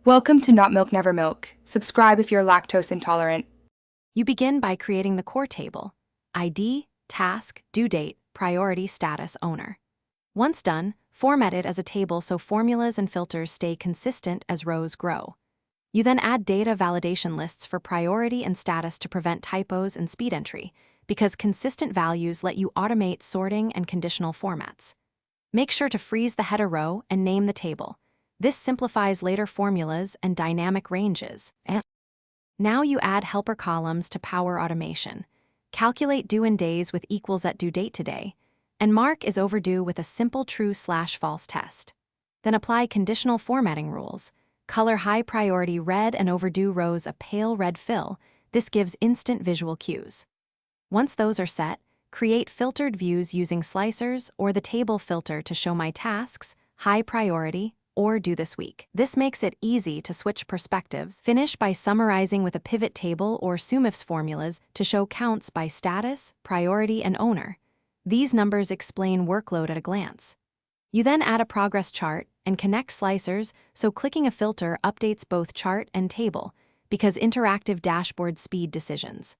Welcome to Not Milk Never Milk. Subscribe if you're lactose intolerant. You begin by creating the core table: ID, task, due date, priority, status, owner. Once done, format it as a table so formulas and filters stay consistent as rows grow. You then add data validation lists for priority and status to prevent typos and speed entry, because consistent values let you automate sorting and conditional formats. Make sure to freeze the header row and name the table. This simplifies later formulas and dynamic ranges. Now you add helper columns to power automation. Calculate due in days with equals at due date today, and mark is overdue with a simple true/false test. Then apply conditional formatting rules. Color high priority red and overdue rows a pale red fill. This gives instant visual cues. Once those are set, create filtered views using slicers or the table filter to show my tasks, high priority, or due this week. This makes it easy to switch perspectives. Finish by summarizing with a pivot table or SUMIFS formulas to show counts by status, priority, and owner. These numbers explain workload at a glance. You then add a progress chart and connect slicers so clicking a filter updates both chart and table, because interactive dashboard speed decisions.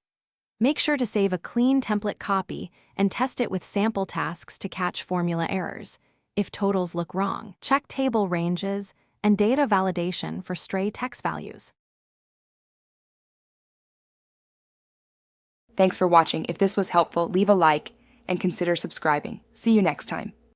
Make sure to save a clean template copy and test it with sample tasks to catch formula errors. If totals look wrong, check table ranges and data validation for stray text values. Thanks for watching. If this was helpful, leave a like and consider subscribing. See you next time.